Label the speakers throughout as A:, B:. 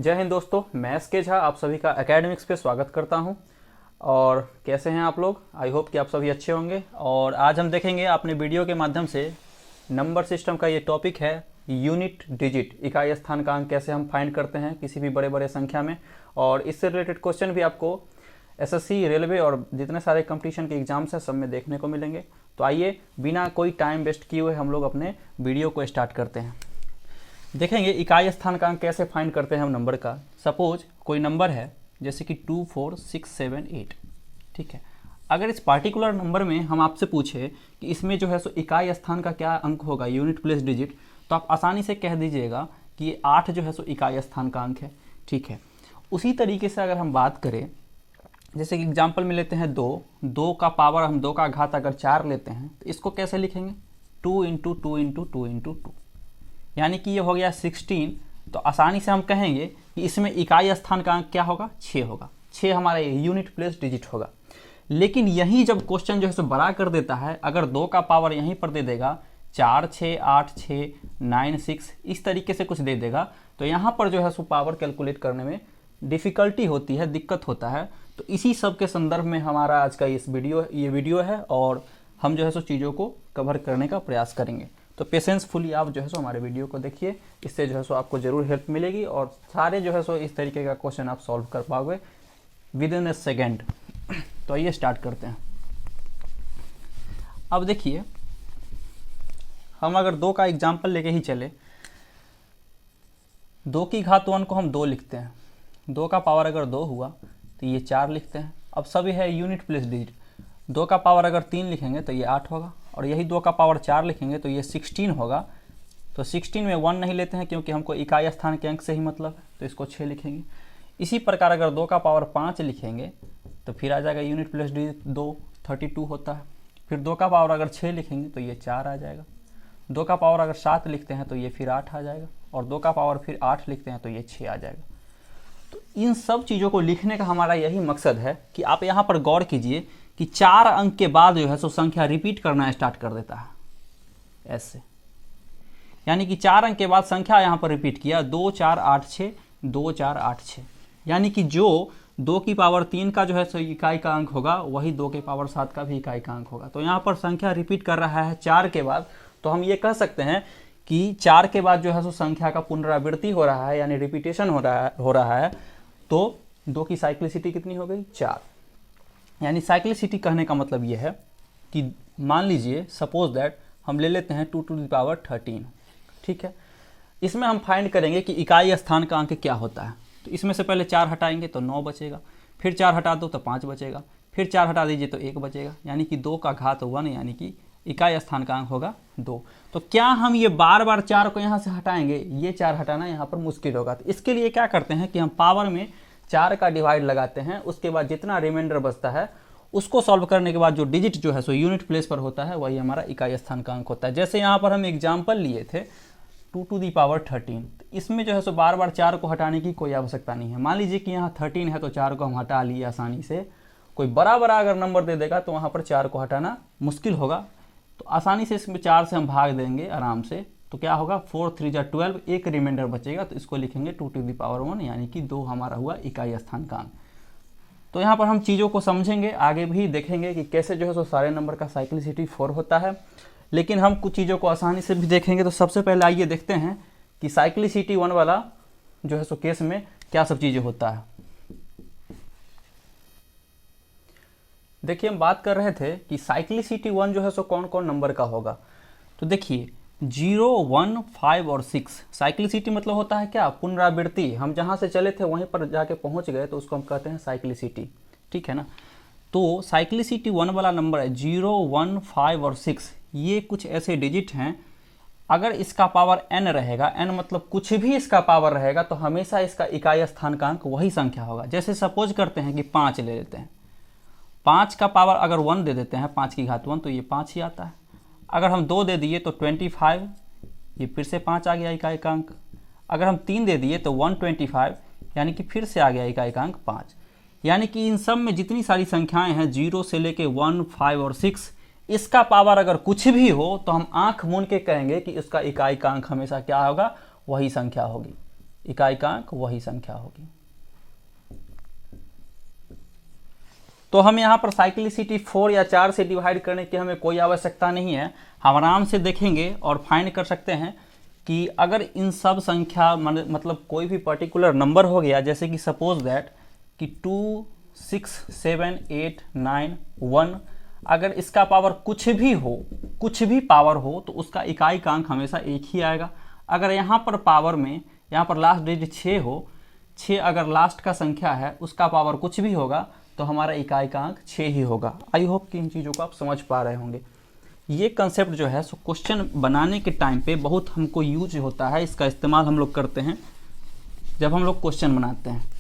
A: जय हिंद दोस्तों, मैं एस के झा आप सभी का एकेडमिक्स पे स्वागत करता हूं। और कैसे हैं आप लोग? आई होप कि आप सभी अच्छे होंगे। और आज हम देखेंगे अपने वीडियो के माध्यम से नंबर सिस्टम का ये टॉपिक है यूनिट डिजिट, इकाई स्थानांक कैसे हम फाइंड करते हैं किसी भी बड़े बड़े संख्या में। और इससे रिलेटेड क्वेश्चन भी आपको एसएससी, रेलवे और जितने सारे कंपटीशन के एग्जाम्स हैं सब में देखने को मिलेंगे। तो आइए बिना कोई टाइम वेस्ट किए हुए हम लोग अपने वीडियो को स्टार्ट करते हैं। देखेंगे इकाई स्थानांक कैसे फाइंड करते हैं हम नंबर का। सपोज कोई नंबर है जैसे कि 2, 4, 6, 7, 8, ठीक है। अगर इस पार्टिकुलर नंबर में हम आपसे पूछे कि इसमें जो है सो इकाई स्थान का क्या अंक होगा, यूनिट प्लेस डिजिट, तो आप आसानी से कह दीजिएगा कि ये 8 जो है सो इकाई स्थान का अंक है, ठीक है। उसी तरीके से अगर हम बात करें, जैसे कि एग्जाम्पल में लेते हैं 2 का पावर, हम 2 का घात अगर 4 लेते हैं तो इसको कैसे लिखेंगे? 2 × 2 × 2 × 2, यानी कि ये हो गया 16। तो आसानी से हम कहेंगे कि इसमें इकाई स्थान का अंक क्या होगा? 6 होगा। 6 हमारा यूनिट प्लेस डिजिट होगा। लेकिन यही जब क्वेश्चन जो है सो बड़ा कर देता है, अगर 2 का पावर यहीं पर दे देगा 4, 6, 8, 6, 9, 6, इस तरीके से कुछ दे देगा, तो यहाँ पर जो है सो पावर कैलकुलेट करने में डिफ़िकल्टी होती है, दिक्कत होता है। तो इसी सब के संदर्भ में हमारा आज का ये वीडियो है और हम जो है सो चीज़ों को कवर करने का प्रयास करेंगे। तो पेशेंसफुली आप जो है सो हमारे वीडियो को देखिए, इससे जो है सो आपको ज़रूर हेल्प मिलेगी और सारे जो है सो इस तरीके का क्वेश्चन आप सॉल्व कर पाओगे विद इन ए सेकेंड। तो आइए स्टार्ट करते हैं। अब देखिए, हम अगर 2 का एग्जाम्पल लेके ही चले, 2 की घात 1 को हम 2 लिखते हैं। 2 का पावर अगर 2 हुआ तो ये 4 लिखते हैं। अब सभी है यूनिट प्लेस डिजिट। 2 का पावर अगर 3 लिखेंगे तो ये 8 होगा, और यही 2 का पावर 4 लिखेंगे तो ये 16 होगा। तो 16 में 1 नहीं लेते हैं क्योंकि हमको इकाई स्थान के अंक से ही मतलब है, तो इसको 6 लिखेंगे। इसी प्रकार अगर 2 का पावर 5 लिखेंगे तो फिर आ जाएगा यूनिट प्लेस डिजिट 2, 32 होता है। फिर 2 का पावर अगर 6 लिखेंगे तो ये 4 आ जाएगा। 2 का पावर अगर 7 लिखते हैं तो ये फिर 8 आ जाएगा, और 2 का पावर फिर 8 लिखते हैं तो ये 6 आ जाएगा। तो इन सब चीज़ों को लिखने का हमारा यही मकसद है कि आप यहाँ पर गौर कीजिए कि 4 अंक के बाद जो है सो संख्या रिपीट करना स्टार्ट कर देता है ऐसे, यानी कि 4 अंक के बाद संख्या यहाँ पर रिपीट किया, 2, 4, 8, 6, 2, 4, 8, 6, यानी कि जो 2 की पावर 3 का जो है सो इकाई का अंक होगा वही 2 की पावर 7 का भी इकाई का अंक होगा। तो यहाँ पर संख्या रिपीट कर रहा है 4 के बाद, तो हम ये कह सकते हैं कि 4 के बाद जो है सो संख्या का पुनरावृत्ति हो रहा है, यानी रिपीटेशन हो रहा है। तो 2 की साइक्लिसिटी कितनी हो गई? 4। यानी साइक्लिसिटी कहने का मतलब ये है कि मान लीजिए सपोज दैट हम ले लेते हैं 2 टू द पावर 13, ठीक है। इसमें हम फाइंड करेंगे कि इकाई स्थान का अंक क्या होता है। तो इसमें से पहले 4 हटाएंगे तो 9 बचेगा, फिर 4 हटा दो तो 5 बचेगा, फिर 4 हटा दीजिए तो 1 बचेगा, यानी कि 2 का घात 1, यानी कि इकाई स्थान का अंक होगा 2। तो क्या हम ये बार बार 4 को यहाँ से हटाएंगे? ये 4 हटाना यहाँ पर मुश्किल होगा। तो इसके लिए क्या करते हैं कि हम पावर में 4 का डिवाइड लगाते हैं, उसके बाद जितना रिमाइंडर बचता है उसको सॉल्व करने के बाद जो डिजिट जो है सो यूनिट प्लेस पर होता है वही हमारा इकाई स्थान का अंक होता है। जैसे यहाँ पर हम एग्जाम्पल लिए थे 2 टू दी पावर 13, तो इसमें जो है सो बार बार 4 को हटाने की कोई आवश्यकता नहीं है। मान लीजिए कि यहाँ 13 है तो 4 को हम हटा लिए आसानी से। कोई बड़ा बड़ा अगर नंबर दे देगा तो वहाँ पर 4 को हटाना मुश्किल होगा, तो आसानी से इसमें 4 से हम भाग देंगे आराम से। तो क्या होगा? 4, 3 जा 12, एक रिमाइंडर बचेगा, तो इसको लिखेंगे 2 टू दी पावर 1, यानी कि 2 हमारा हुआ इकाई स्थान का अंक। तो यहाँ पर हम चीज़ों को समझेंगे, आगे भी देखेंगे कि कैसे जो है सो सारे नंबर का साइक्लिसिटी 4 होता है, लेकिन हम कुछ चीज़ों को आसानी से भी देखेंगे। तो सबसे पहले आइए देखते हैं कि साइक्लिसिटी 1 वाला जो है सो केस में क्या सब चीज़ें होता है। देखिए, हम बात कर रहे थे कि साइक्लिसिटी 1 जो है सो कौन कौन नंबर का होगा। तो देखिए 0, 1, 5 और 6, साइक्लिसिटी मतलब होता है क्या? पुनरावृत्ति। हम जहाँ से चले थे वहीं पर जाके पहुँच गए तो उसको हम कहते हैं साइक्लिसिटी, ठीक है ना। तो साइक्लिसिटी 1 वाला नंबर है 0, 1, 5 और 6, ये कुछ ऐसे डिजिट हैं, अगर इसका पावर n रहेगा, n मतलब कुछ भी इसका पावर रहेगा, तो हमेशा इसका इकाई स्थान का अंक वही संख्या होगा। जैसे सपोज करते हैं कि 5 ले लेते हैं, 5 का पावर अगर 1 दे देते हैं, 5 की घात 1, तो ये 5 ही आता है। अगर हम 2 दे दिए तो 25, ये फिर से 5 आ गया इकाई का अंक। अगर हम 3 दे दिए तो 125, यानी कि फिर से आ गया इकाई का अंक 5। यानी कि इन सब में जितनी सारी संख्याएं हैं 0 से लेके 1, 5 और 6, इसका पावर अगर कुछ भी हो तो हम आंख मूंद के कहेंगे कि इसका इकाई का अंक हमेशा क्या होगा? वही संख्या होगी। इकाइकांक वही संख्या होगी। तो हम यहाँ पर साइक्लिसिटी 4 या 4 से डिवाइड करने की हमें कोई आवश्यकता नहीं है। हम आराम से देखेंगे और फाइंड कर सकते हैं कि अगर इन सब संख्या मतलब कोई भी पर्टिकुलर नंबर हो गया, जैसे कि सपोज दैट कि 2 6 7 8 9 1, अगर इसका पावर कुछ भी हो, कुछ भी पावर हो, तो उसका इकाइकांक हमेशा एक ही आएगा। अगर यहाँ पर पावर में यहाँ पर लास्ट डिजिट 6 हो, 6 अगर लास्ट का संख्या है, उसका पावर कुछ भी होगा तो हमारा इकाइकांक 6 ही होगा। आई होप कि इन चीज़ों को आप समझ पा रहे होंगे। ये कंसेप्ट जो है सो क्वेश्चन बनाने के टाइम पे बहुत हमको यूज होता है, इसका इस्तेमाल हम लोग करते हैं जब हम लोग क्वेश्चन बनाते हैं।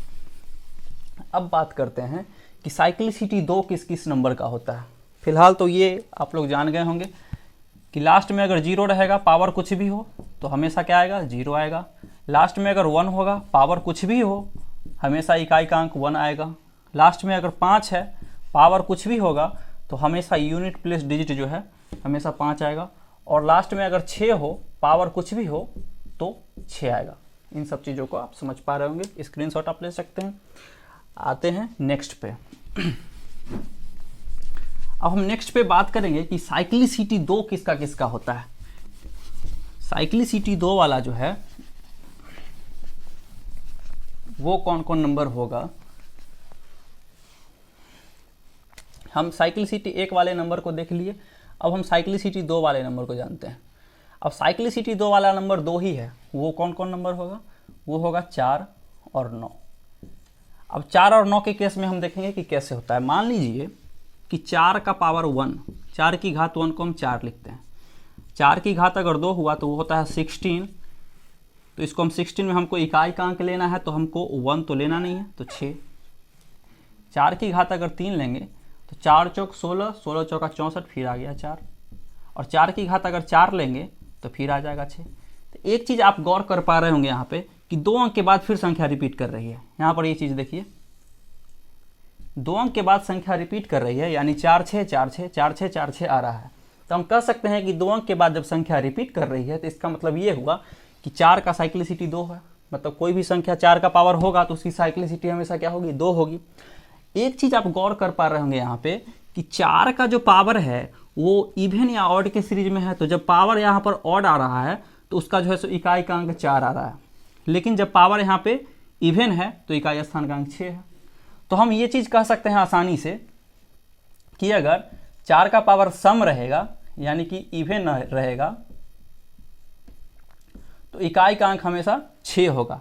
A: अब बात करते हैं कि साइक्लिसिटी 2 किस किस नंबर का होता है। फिलहाल तो ये आप लोग जान गए होंगे कि लास्ट में अगर 0 रहेगा, पावर कुछ भी हो, तो हमेशा क्या आएगा, 0 आएगा। लास्ट में अगर 1 होगा, पावर कुछ भी हो, हमेशा इकाइकांक 1 आएगा। लास्ट में अगर 5 है, पावर कुछ भी होगा, तो हमेशा यूनिट प्लेस डिजिट जो है हमेशा 5 आएगा। और लास्ट में अगर 6 हो, पावर कुछ भी हो, तो 6 आएगा। इन सब चीज़ों को आप समझ पा रहे होंगे, स्क्रीनशॉट आप ले सकते हैं। आते हैं नेक्स्ट पे। अब हम नेक्स्ट पे बात करेंगे कि साइक्लिसिटी 2 किसका किसका होता है। साइक्लिसिटी 2 वाला जो है वो कौन कौन नंबर होगा। हम साइक्लिसिटी 1 वाले नंबर को देख लिए, अब हम साइक्लिसिटी 2 वाले नंबर को जानते हैं। अब साइक्लिसिटी 2 वाला नंबर 2 ही है, वो कौन कौन नंबर होगा, वो होगा 4 और 9। अब 4 और 9 के केस में हम देखेंगे कि कैसे होता है। मान लीजिए कि 4 का पावर 1, 4 की घात 1 को हम 4 लिखते हैं। 4 की घात अगर 2 हुआ तो वो होता है 16, तो इसको हम 16 में हमको इकाइकांक लेना है, तो हमको 1 तो लेना नहीं है, तो 6। 4 की घात अगर 3 लेंगे तो 4 चौक 16, 16 चौका 64, फिर आ गया 4। और 4 की घात अगर 4 लेंगे तो फिर आ जाएगा 6। तो एक चीज़ आप गौर कर पा रहे होंगे यहाँ पे कि 2 अंक के बाद फिर संख्या रिपीट कर रही है। यहाँ पर ये चीज़ देखिए, 2 अंक के बाद संख्या रिपीट कर रही है, यानी 4 6 4 6 4 6 4 6 आ रहा है। तो हम कह सकते हैं कि 2 अंक के बाद जब संख्या रिपीट कर रही है तो इसका मतलब ये हुआ कि 4 का साइक्लिसिटी 2 है। मतलब कोई भी संख्या 4 का पावर होगा तो उसकी साइक्लिसिटी हमेशा क्या होगी, 2 होगी। एक चीज़ आप गौर कर पा रहे होंगे यहाँ पे कि 4 का जो पावर है वो इवन या ऑड के सीरीज में है, तो जब पावर यहाँ पर ऑड आ रहा है तो उसका जो है सो इकाइकांक 4 आ रहा है। लेकिन जब पावर यहाँ पे इवन है तो इकाई स्थानांक 6 है। तो हम ये चीज़ कह सकते हैं आसानी से कि अगर 4 का पावर सम रहेगा, यानी कि इवन रहेगा, तो इकाइकांक हमेशा 6 होगा।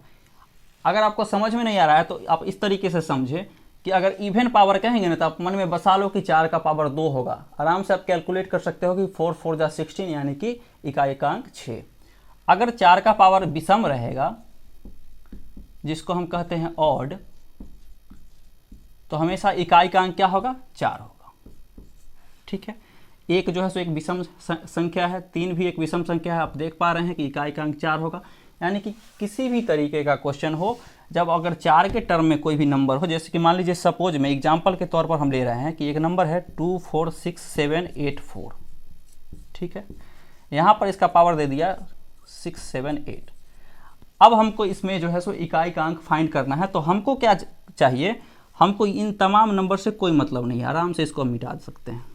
A: अगर आपको समझ में नहीं आ रहा है तो आप इस तरीके से समझे कि अगर इवन पावर कहेंगे ना तो आप मन में बसा लो कि 4 का पावर 2 होगा। आराम से आप कैलकुलेट कर सकते हो कि 4 4 जा 16, यानी कि इकाइकांक 6। अगर 4 का पावर विषम रहेगा, जिसको हम कहते हैं ऑड, तो हमेशा इकाइकांक क्या होगा, 4 होगा। ठीक है, एक जो है सो एक विषम संख्या है, 3 भी एक विषम संख्या है। आप देख पा रहे हैं कि इकाइकांक 4 होगा। यानी कि किसी भी तरीके का क्वेश्चन हो, जब अगर 4 के टर्म में कोई भी नंबर हो, जैसे कि मान लीजिए सपोज में एग्जांपल के तौर पर हम ले रहे हैं कि एक नंबर है 2 4 6 7 8 4। ठीक है, यहाँ पर इसका पावर दे दिया 6 7 8। अब हमको इसमें जो है सो इकाइकांक फाइंड करना है। तो हमको क्या चाहिए, हमको इन तमाम नंबर से कोई मतलब नहीं है, आराम से इसको हम मिटा सकते हैं।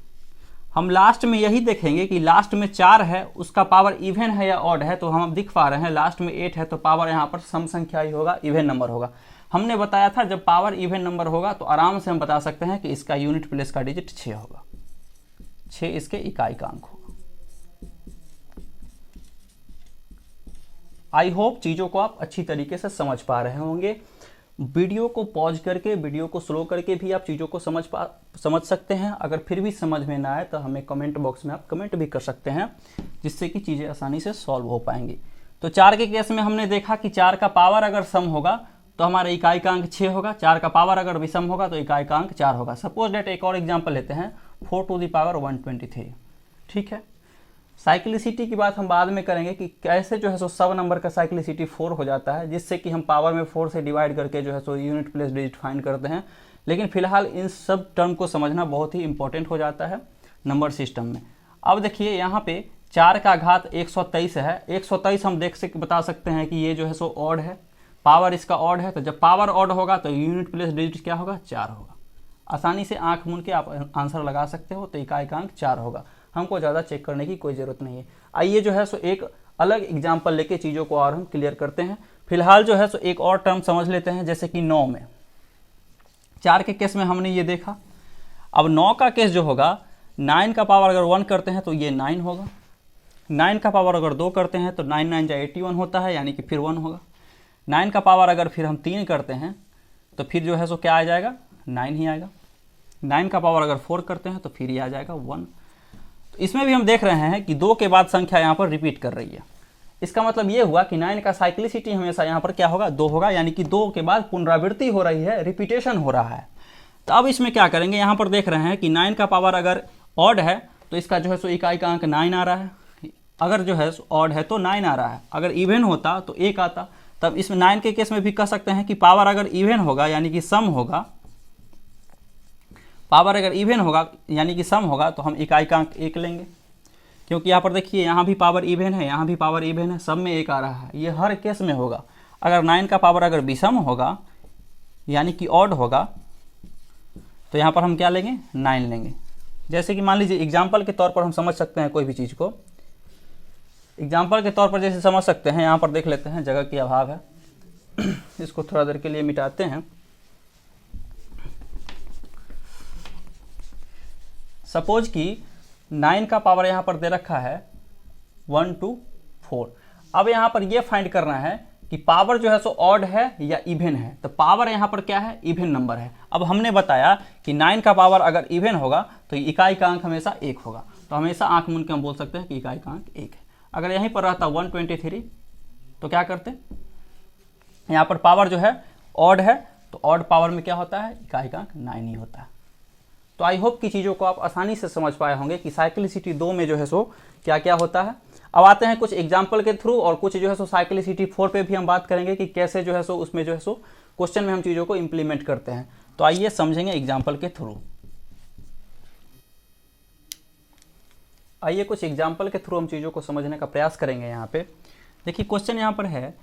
A: हम लास्ट में यही देखेंगे कि लास्ट में 4 है, उसका पावर इवन है या ऑड है। तो हम अब दिख पा रहे हैं लास्ट में 8 है, तो पावर यहाँ पर सम संख्या ही होगा, इवन नंबर होगा। हमने बताया था जब पावर इवन नंबर होगा तो आराम से हम बता सकते हैं कि इसका यूनिट प्लेस का डिजिट 6 होगा, 6 इसके इकाइकांक होगा। आई होप चीज़ों को आप अच्छी तरीके से समझ पा रहे होंगे। वीडियो को पॉज करके, वीडियो को स्लो करके भी आप चीज़ों को समझ सकते हैं। अगर फिर भी समझ में ना आए तो हमें कमेंट बॉक्स में आप कमेंट भी कर सकते हैं, जिससे कि चीज़ें आसानी से सॉल्व हो पाएंगी। तो 4 के केस में हमने देखा कि 4 का पावर अगर सम होगा तो हमारा इकाइकांक 6 होगा, 4 का पावर अगर विषम होगा तो इकाइकांक 4 होगा। सपोज डेट एक और एग्जाम्पल लेते हैं, 4 टू द पावर 123। ठीक है, साइक्लिसिटी की बात हम बाद में करेंगे कि कैसे जो है सो सब नंबर का साइक्लिसिटी 4 हो जाता है, जिससे कि हम पावर में 4 से डिवाइड करके जो है so unit place digit find करते हैं। लेकिन फिलहाल इन सब टर्म को समझना बहुत ही इंपॉर्टेंट हो जाता है नंबर सिस्टम में। अब देखिए यहाँ पे 4 का घात 123 है। 123 हम बता सकते हैं कि ये जो है सो ऑड है, पावर इसका ऑड है, तो जब पावर ऑड होगा तो यूनिट प्लेस डिजिट क्या होगा, 4 होगा। आसानी से आंख मूंद के आप आंसर लगा सकते हो, तो इकाइकांक 4 होगा। हमको ज़्यादा चेक करने की कोई ज़रूरत नहीं है। आइए जो है सो एक अलग एग्जाम्पल लेके चीज़ों को और हम क्लियर करते हैं। फिलहाल जो है सो एक और टर्म समझ लेते हैं, जैसे कि 9 में 4 के केस में हमने ये देखा। अब 9 का केस जो होगा, 9 का पावर अगर 1 करते हैं तो ये 9 होगा। 9 का पावर अगर 2 करते हैं तो 9 9 जा 81 होता है, यानी कि फिर 1 होगा। 9 का पावर अगर फिर हम 3 करते हैं तो फिर जो है सो क्या आ जाएगा, 9 ही आएगा। 9 का पावर अगर 4 करते हैं तो फिर ये आ जाएगा 1। तो इसमें भी हम देख रहे हैं कि 2 के बाद संख्या यहाँ पर रिपीट कर रही है। इसका मतलब ये हुआ कि 9 का साइक्लिसिटी हमेशा यहाँ पर क्या होगा, 2 होगा, यानी कि 2 के बाद पुनरावृत्ति हो रही है, रिपीटेशन हो रहा है। तो अब इसमें क्या करेंगे, यहाँ पर देख रहे हैं कि 9 का पावर अगर ऑड है तो इसका जो है सो इकाई का अंक 9 आ रहा है। अगर जो है ऑड है तो 9 आ रहा है, अगर इवन होता तो 1 आता। तब इसमें 9 के केस में भी कह सकते हैं कि पावर अगर इवन होगा यानी कि सम होगा, पावर अगर इवन होगा यानी कि सम होगा, तो हम इकाई का अंक 1 लेंगे। क्योंकि यहाँ पर देखिए, यहाँ भी पावर इवन है, यहाँ भी पावर इवन है, सब में 1 आ रहा है। ये हर केस में होगा। अगर 9 का पावर अगर विषम होगा यानी कि ऑड होगा, तो यहाँ पर हम क्या लेंगे, 9 लेंगे। जैसे कि मान लीजिए एग्जाम्पल के तौर पर हम समझ सकते हैं कोई भी चीज़ को। एग्जाम्पल के तौर पर जैसे समझ सकते हैं, यहाँ पर देख लेते हैं, जगह की अभाव है, इसको थोड़ा देर के लिए मिटाते हैं। सपोज कि 9 का पावर यहाँ पर दे रखा है 1 2 4। अब यहाँ पर ये फाइंड करना है कि पावर जो है सो ऑड है या इवन है। तो पावर यहाँ पर क्या है, इवन नंबर है। अब हमने बताया कि 9 का पावर अगर इवन होगा तो इकाई का अंक हमेशा 1 होगा। तो हमेशा आंख मूंद के हम बोल सकते हैं कि इकाई का अंक 1 है। अगर यहीं पर रहता 123 तो क्या करते, यहाँ पर पावर जो है ऑड है, तो ऑड पावर में क्या होता है, इकाई का अंक 9 ही होता है। तो आई होप कि चीज़ों को आप आसानी से समझ पाए होंगे कि साइक्लिसिटी 2 में जो है सो क्या क्या होता है। अब आते हैं कुछ एग्जाम्पल के थ्रू, और कुछ जो है सो साइक्लिसिटी 4 पे भी हम बात करेंगे कि कैसे जो है सो उसमें जो है सो क्वेश्चन में हम चीज़ों को इम्प्लीमेंट करते हैं। तो आइए समझेंगे एग्जाम्पल के थ्रू। आइए कुछ एग्जाम्पल के थ्रू हम चीज़ों को समझने का प्रयास करेंगे। यहाँ पे देखिए क्वेश्चन यहाँ पर है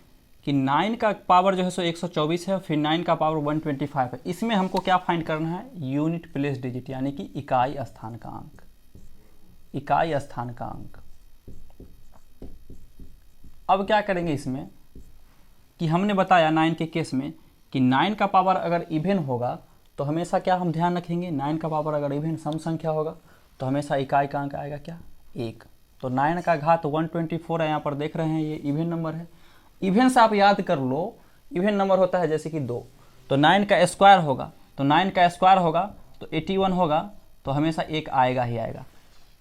A: कि 9 का पावर जो है सो 124 है, फिर 9 का पावर 125 है। इसमें हमको क्या फाइंड करना है, यूनिट प्लेस डिजिट, यानी कि इकाई स्थान का अंक। इकाई स्थान का अंक। अब क्या करेंगे इसमें कि हमने बताया 9 के केस में कि 9 का पावर अगर इवन होगा तो हमेशा क्या हम ध्यान रखेंगे, 9 का पावर अगर इवन सम संख्या होगा तो हमेशा इकाई का अंक आएगा क्या, 1। तो 9 का घात 124 है, यहाँ पर देख रहे हैं ये इवन नंबर है। इवन से आप याद कर लो, इवन नंबर होता है जैसे कि 2, तो 9 का स्क्वायर होगा, तो 9 का स्क्वायर होगा तो 81 होगा, तो हमेशा 1 आएगा ही आएगा।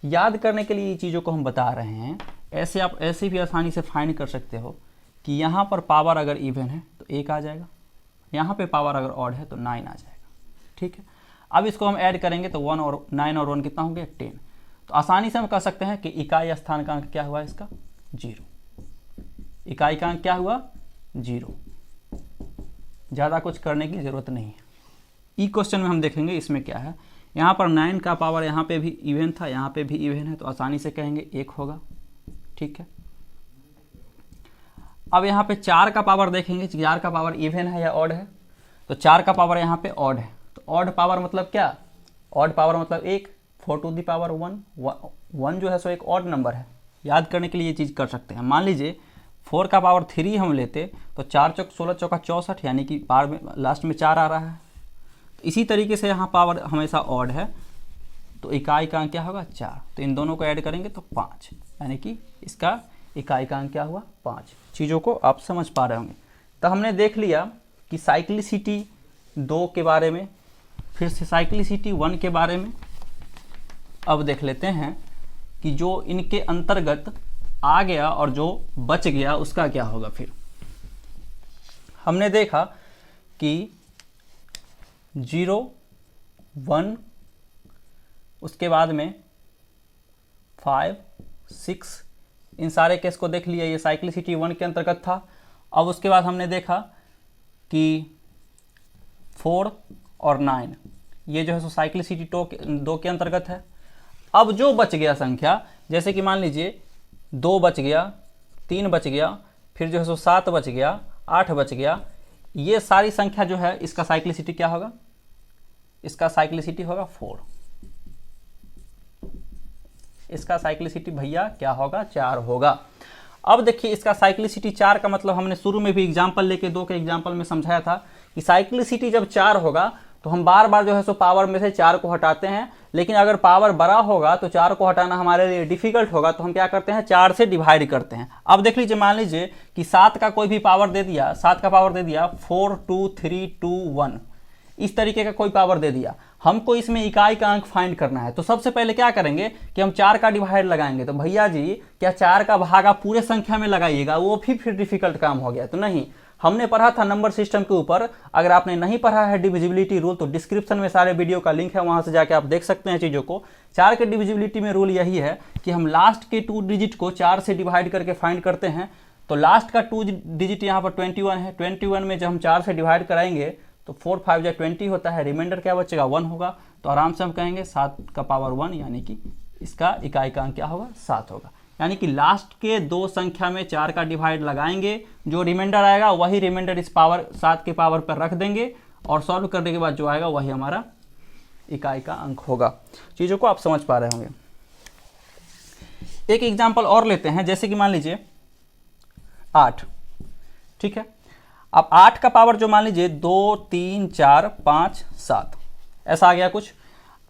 A: याद करने के लिए ये चीज़ों को हम बता रहे हैं। ऐसे आप ऐसे भी आसानी से फाइंड कर सकते हो कि यहाँ पर पावर अगर इवन है तो 1 आ जाएगा, यहाँ पे पावर अगर ऑड है तो 9 आ जाएगा। ठीक है, अब इसको हम ऐड करेंगे तो 1 और 9 और 1 कितना होंगे, 10। तो आसानी से हम कह सकते हैं कि इकाई स्थान का अंक क्या हुआ इसका, 0। इकाई का अंक क्या हुआ, 0। ज़्यादा कुछ करने की ज़रूरत नहीं है। ई क्वेश्चन में हम देखेंगे इसमें क्या है। यहाँ पर 9 का पावर यहाँ पे भी इवन था, यहाँ पे भी इवन है, तो आसानी से कहेंगे 1 होगा। ठीक है, अब यहाँ पे 4 का पावर देखेंगे, 4 का पावर इवन है या ऑड है। तो 4 का पावर यहाँ पे ऑड है, तो ऑड पावर मतलब क्या, ऑड पावर मतलब 1, 4 टू दी पावर 1 जो है सो एक ऑड नंबर है। याद करने के लिए ये चीज़ कर सकते हैं। मान लीजिए 4 का पावर 3 हम लेते तो 4 चौक 16 चौका 64, यानी कि पावर में लास्ट में 4 आ रहा है। तो इसी तरीके से यहाँ पावर हमेशा ऑड है, तो इकाई का अंक क्या होगा, 4। तो इन दोनों को ऐड करेंगे तो 5, यानी कि इसका इकाई का अंक क्या हुआ, 5। चीज़ों को आप समझ पा रहे होंगे। तो हमने देख लिया कि साइक्लिसिटी 2 के बारे में, फिर से साइक्लिसिटी 1 के बारे में। अब देख लेते हैं कि जो इनके अंतर्गत आ गया और जो बच गया उसका क्या होगा। फिर हमने देखा कि 0 1, उसके बाद में 5 6, इन सारे केस को देख लिया, ये साइक्लिसिटी 1 के अंतर्गत था। अब उसके बाद हमने देखा कि 4 और 9 ये जो है सो साइक्लिसिटी 2 के अंतर्गत है। अब जो बच गया संख्या, जैसे कि मान लीजिए 2 बच गया, 3 बच गया, फिर जो है सो 7 बच गया, 8 बच गया, ये सारी संख्या जो है इसका साइक्लिसिटी क्या होगा, इसका साइक्लिसिटी होगा 4, इसका साइक्लिसिटी भैया क्या होगा, 4 होगा। अब देखिए इसका साइक्लिसिटी 4 का मतलब हमने शुरू में भी एग्जांपल लेके 2 के एग्जांपल में समझाया था कि साइक्लिसिटी जब 4 होगा तो हम बार बार जो है सो पावर में से 4 को हटाते हैं, लेकिन अगर पावर बड़ा होगा तो 4 को हटाना हमारे लिए डिफिकल्ट होगा, तो हम क्या करते हैं 4 से डिवाइड करते हैं। अब देख लीजिए, मान लीजिए कि 7 का कोई भी पावर दे दिया, 7 का पावर दे दिया 4 2 3 2 1, इस तरीके का कोई पावर दे दिया, हमको इसमें इकाई का अंक फाइंड करना है। तो सबसे पहले क्या करेंगे कि हम 4 का डिवाइड लगाएंगे। तो भैया जी क्या 4 का भागा पूरे संख्या में लगाइएगा, वो भी फिर डिफिकल्ट काम हो गया। तो नहीं, हमने पढ़ा था नंबर सिस्टम के ऊपर, अगर आपने नहीं पढ़ा है डिविजिबिलिटी रूल तो डिस्क्रिप्शन में सारे वीडियो का लिंक है, वहां से जाके आप देख सकते हैं चीज़ों को। 4 के डिविजिबिलिटी में रूल यही है कि हम लास्ट के 2 डिजिट को 4 से डिवाइड करके फाइंड करते हैं। तो लास्ट का 2 डिजिट यहाँ पर 21 है, 21 में जब हम 4 से डिवाइड कराएंगे तो 4 5 या 20 होता है, रिमाइंडर क्या बचेगा 1 होगा। तो आराम से हम कहेंगे 7 का पावर 1, यानी कि इसका इकाई का अंक क्या होगा 7 होगा। यानी कि लास्ट के 2 संख्या में 4 का डिवाइड लगाएंगे, जो रिमाइंडर आएगा वही रिमाइंडर इस पावर 7 के पावर पर रख देंगे और सॉल्व करने के बाद जो आएगा वही हमारा इकाई का अंक होगा। चीज़ों को आप समझ पा रहे होंगे। एक एग्जाम्पल और लेते हैं, जैसे कि मान लीजिए 8, ठीक है। अब 8 का पावर जो मान लीजिए 2 3 4 5 7 ऐसा आ गया कुछ।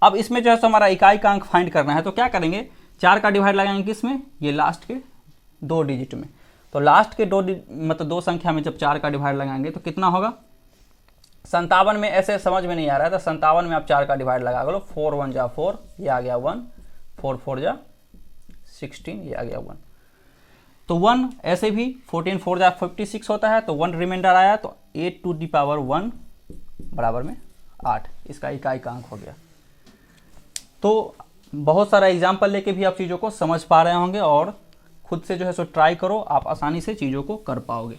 A: अब इसमें जो है सो हमारा इकाई का अंक फाइंड करना है, तो क्या करेंगे 4 का डिवाइड लगाएंगे किसमें, ये लास्ट के 2 डिजिट में। तो लास्ट के 2 संख्या में जब 4 का डिवाइड लगाएंगे तो कितना होगा, 57 में ऐसे समझ में नहीं आ रहा है तो 57 में आप 4 का डिवाइड लगा लो, 4 1 जा 4, ये आ गया 1, 4 4 जा 16, ये आ गया 1। तो 1 ऐसे भी 14 4 जा 56 होता है, तो 1 रिमाइंडर आया, तो 8 टू दी पावर 1 बराबर में 8, इसका इकाई का अंक हो गया। तो बहुत सारा एग्जाम्पल लेके भी आप चीज़ों को समझ पा रहे होंगे और खुद से जो है सो ट्राई करो, आप आसानी से चीज़ों को कर पाओगे।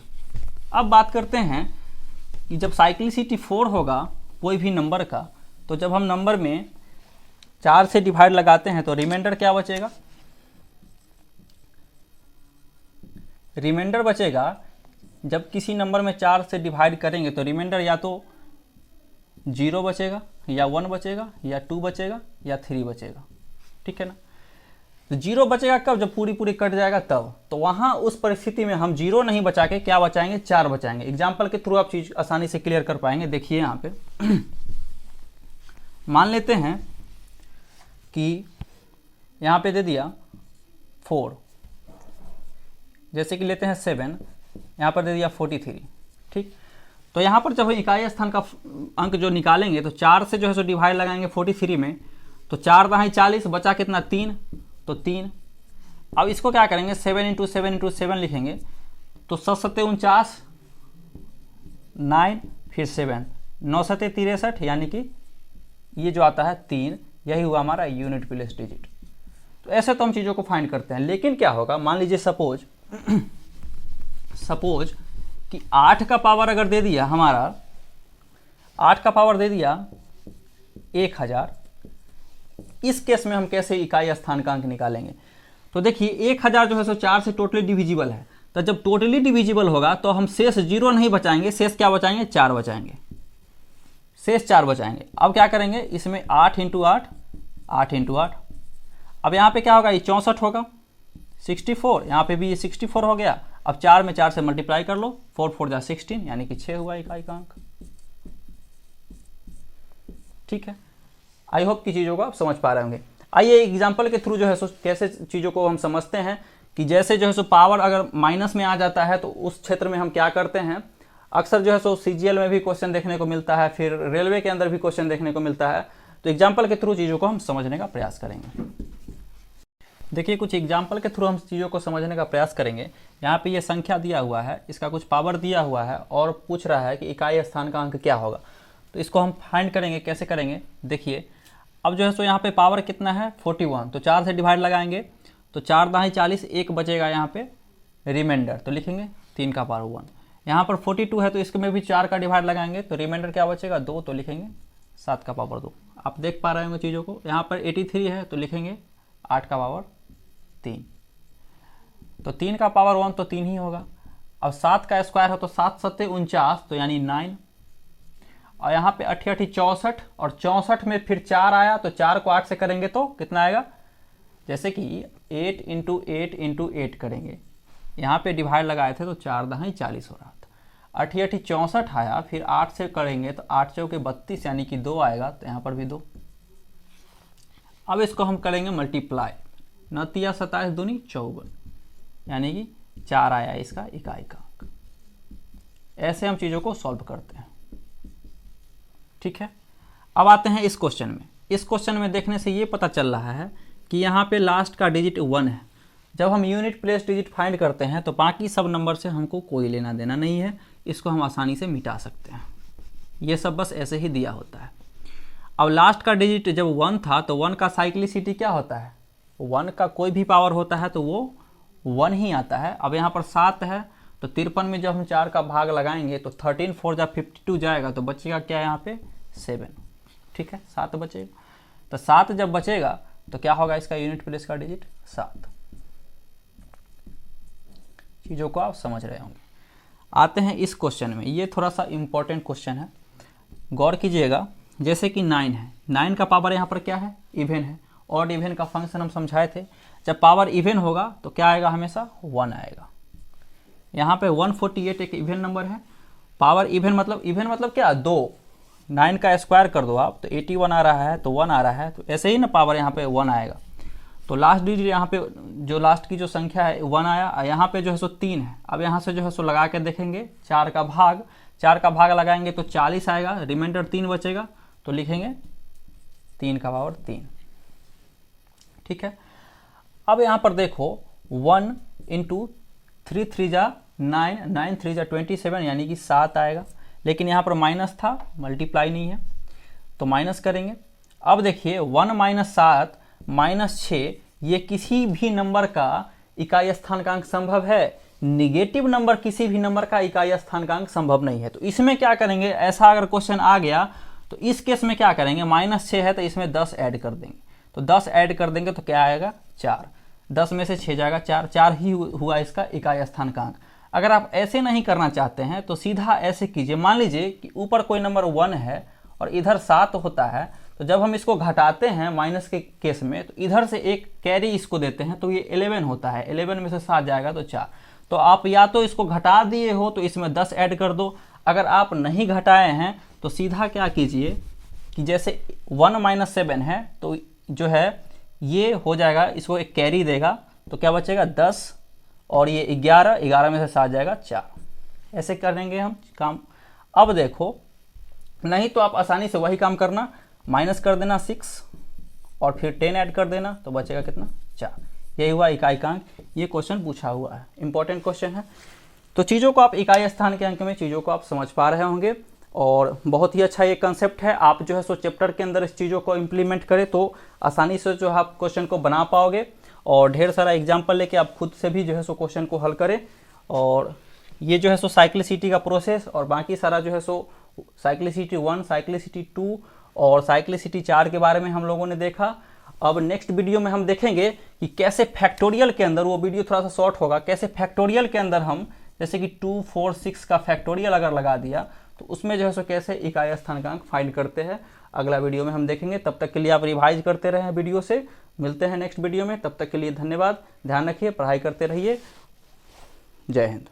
A: अब बात करते हैं कि जब साइक्लिसिटी 4 होगा कोई भी नंबर का, तो जब हम नंबर में 4 से डिवाइड लगाते हैं तो रिमाइंडर क्या बचेगा, रिमाइंडर बचेगा जब किसी नंबर में 4 से डिवाइड करेंगे तो रिमाइंडर या तो 0 बचेगा या 1 बचेगा या 2 बचेगा या 3 बचेगा, ठीक है ना। तो 0 बचेगा कब, जब पूरी कट जाएगा तब। तो वहाँ उस परिस्थिति में हम 0 नहीं बचा के क्या बचाएंगे, 4 बचाएंगे। एग्जाम्पल के थ्रू आप चीज़ आसानी से क्लियर कर पाएंगे। देखिए यहाँ पे मान लेते हैं कि यहाँ पे दे दिया 4, जैसे कि लेते हैं 7, यहाँ पर दे दिया 43, ठीक। तो यहाँ पर जब इकाई स्थान का अंक जो निकालेंगे तो 4 से जो है सो डिवाइड लगाएंगे 43 में, तो 4 दहाई 40, बचा कितना 3, तो 3। अब इसको क्या करेंगे 7 × 7 × 7 लिखेंगे, तो 7 7 49, 9 फिर 7, 9 7 63, यानी कि ये जो आता है 3, यही हुआ हमारा यूनिट प्लेस डिजिट। तो ऐसे तो हम चीज़ों को फाइंड करते हैं। लेकिन क्या होगा, मान लीजिए सपोज कि 8 का पावर अगर दे दिया हमारा, 8 का पावर दे दिया 1000, इस केस में हम कैसे इकाई स्थान का अंक निकालेंगे। तो देखिए 1000 जो है सो 4 से टोटली डिविजिबल है, तो जब टोटली डिविजिबल होगा तो हम शेष 0 नहीं बचाएंगे, शेष क्या बचाएंगे 4 बचाएंगे, शेष 4 बचाएंगे। अब क्या करेंगे इसमें 8 × 8, 8 × 8। अब यहाँ पे क्या होगा, ये 64 होगा, 64, यहाँ पे भी ये 64 हो गया। अब 4 में 4 से मल्टीप्लाई कर लो, 4 4 जा 16, यानी कि 6 हुआ इकाई का अंक, ठीक है। आई होप की चीज़ों को आप समझ पा रहे होंगे। आइए एग्जाम्पल के थ्रू जो है सो कैसे चीज़ों को हम समझते हैं कि जैसे जो है सो पावर अगर माइनस में आ जाता है तो उस क्षेत्र में हम क्या करते हैं। अक्सर जो है सो CGL में भी क्वेश्चन देखने को मिलता है, फिर रेलवे के अंदर भी क्वेश्चन देखने को मिलता है। तो एग्जाम्पल के थ्रू चीज़ों को हम समझने का प्रयास करेंगे। देखिए कुछ एग्जाम्पल के थ्रू हम चीज़ों को समझने का प्रयास करेंगे। यहाँ पे ये संख्या दिया हुआ है, इसका कुछ पावर दिया हुआ है और पूछ रहा है कि इकाई स्थान का अंक क्या होगा। तो इसको हम फाइंड करेंगे, कैसे करेंगे देखिए। अब जो है सो यहाँ पे पावर कितना है 41, तो 4 से डिवाइड लगाएंगे तो 4 दहाई 40, 1 बचेगा यहाँ पे रिमाइंडर, तो लिखेंगे 3 का पावर 1। यहाँ पर 42 है तो इसमें भी 4 का डिवाइड लगाएंगे तो रिमाइंडर क्या बचेगा 2, तो लिखेंगे 7 का पावर 2। आप देख पा रहे होंगे चीज़ों को। यहाँ पर 83 है तो लिखेंगे 8 का पावर 3, तो 3 का पावर 1 तो 3 ही होगा। अब 7 का स्क्वायर है तो 7 सत्ते 49, तो यानी 9। और यहाँ पे 8 8 64, और 64 में फिर 4 आया तो 4 को 8 से करेंगे तो कितना आएगा, जैसे कि 8 इंटू 8 इंटू 8 करेंगे, यहाँ पे डिवाइड लगाए थे तो 4 दहाई 40 हो रहा था। 8 8 64 आया, फिर 8 से करेंगे तो 8 चौके 32 यानी कि 2 आएगा, तो यहाँ पर भी 2। अब इसको हम करेंगे मल्टीप्लाई, 9 तिया 27 दूनी 54, यानी कि 4 आया इसका इकाई का अंक। ऐसे हम चीज़ों को सॉल्व करते हैं, ठीक है। अब आते हैं इस क्वेश्चन में। इस क्वेश्चन में देखने से ये पता चल रहा है कि यहाँ पे लास्ट का डिजिट 1 है। जब हम यूनिट प्लेस डिजिट फाइंड करते हैं तो बाकी सब नंबर से हमको कोई लेना देना नहीं है, इसको हम आसानी से मिटा सकते हैं। ये सब बस ऐसे ही दिया होता है। अब लास्ट का डिजिट जब 1 था तो 1 का साइक्लिसिटी क्या होता है, 1 का कोई भी पावर होता है तो वो 1 ही आता है। अब यहाँ पर 7 है तो 53 में जब हम 4 का भाग लगाएंगे तो 13 4 जा 52 जाएगा, तो बचेगा क्या यहाँ पे 7, ठीक है, 7 बचेगा। तो 7 जब बचेगा तो क्या होगा इसका यूनिट प्लेस का डिजिट 7। चीज़ों को आप समझ रहे होंगे। आते हैं इस क्वेश्चन में, ये थोड़ा सा इम्पोर्टेंट क्वेश्चन है, गौर कीजिएगा। जैसे कि 9 है, 9 का पावर यहाँ पर क्या है, इवन है। ऑड इवन का फंक्शन हम समझाए थे, जब पावर इवन होगा तो क्या आएगा, हमेशा 1 आएगा। यहाँ पे 148 एक इवन नंबर है। पावर इवन मतलब क्या, 2। 9 का स्क्वायर कर दो आप तो 81 आ रहा है, तो 1 आ रहा है, तो ऐसे ही ना पावर यहाँ पे 1 आएगा। तो लास्ट डिजिट यहाँ पे जो लास्ट की जो संख्या है 1 आया, यहाँ पे जो है सो 3 है। अब यहाँ से जो है सो लगा के देखेंगे, 4 का भाग लगाएंगे तो 40 आएगा, रिमाइंडर 3 बचेगा, तो लिखेंगे 3 का पावर 3, ठीक है। अब यहाँ पर देखो 1 इंटू 3 3 जा 9, 9 3 जा 27 यानी कि 7 आएगा, लेकिन यहाँ पर माइनस था, मल्टीप्लाई नहीं है तो माइनस करेंगे। अब देखिए 1 माइनस 7 माइनस 6, ये किसी भी नंबर का इकाई स्थानांक संभव है, निगेटिव नंबर किसी भी नंबर का इकाई स्थानांक संभव नहीं है। तो इसमें क्या करेंगे, ऐसा अगर क्वेश्चन आ गया तो इस केस में क्या करेंगे, -6 है तो इसमें 10 ऐड कर देंगे, तो 10 ऐड कर देंगे तो क्या आएगा 4, 10 में से 6 जाएगा 4, 4 ही हुआ इसका इकाई स्थानांक। अगर आप ऐसे नहीं करना चाहते हैं तो सीधा ऐसे कीजिए, मान लीजिए कि ऊपर कोई नंबर 1 है और इधर 7 होता है, तो जब हम इसको घटाते हैं माइनस के केस में तो इधर से एक कैरी इसको देते हैं तो ये 11 होता है, 11 में से 7 जाएगा तो 4। तो आप या तो इसको घटा दिए हो तो इसमें 10 ऐड कर दो, अगर आप नहीं घटाए हैं तो सीधा क्या कीजिए कि जैसे 1 माइनस 7 है तो जो है ये हो जाएगा, इसको एक कैरी देगा तो क्या बचेगा 10, और ये 11, 11 में से 7 जाएगा 4। ऐसे करेंगे हम काम। अब देखो, नहीं तो आप आसानी से वही काम करना, माइनस कर देना 6 और फिर 10 ऐड कर देना तो बचेगा कितना 4। यही हुआ इकाई का अंक। ये क्वेश्चन पूछा हुआ है, इंपॉर्टेंट क्वेश्चन है। तो चीज़ों को आप इकाई स्थान के अंक में चीज़ों को आप समझ पा रहे होंगे, और बहुत ही अच्छा ये कंसेप्ट है। आप जो है सो चैप्टर के अंदर इस चीज़ों को इम्प्लीमेंट करें तो आसानी से जो है आप क्वेश्चन को बना पाओगे, और ढेर सारा एग्जाम्पल लेके आप खुद से भी जो है सो क्वेश्चन को हल करें। और ये जो है सो साइक्लिसिटी का प्रोसेस और बाकी सारा जो है सो साइक्लिसिटी 1, साइक्लिसिटी 2 और साइक्लिसिटी 4 के बारे में हम लोगों ने देखा। अब नेक्स्ट वीडियो में हम देखेंगे कि कैसे फैक्टोरियल के अंदर, वो वीडियो थोड़ा सा शॉर्ट होगा, कैसे फैक्टोरियल के अंदर हम जैसे कि 2, 4, 6 का फैक्टोरियल अगर लगा दिया तो उसमें जो है सो कैसे इकाई स्थानांक फाइंड करते हैं, अगला वीडियो में हम देखेंगे। तब तक के लिए आप रिवाइज करते रहें वीडियो से। मिलते हैं नेक्स्ट वीडियो में, तब तक के लिए धन्यवाद। ध्यान रखिए, पढ़ाई करते रहिए। जय हिंद।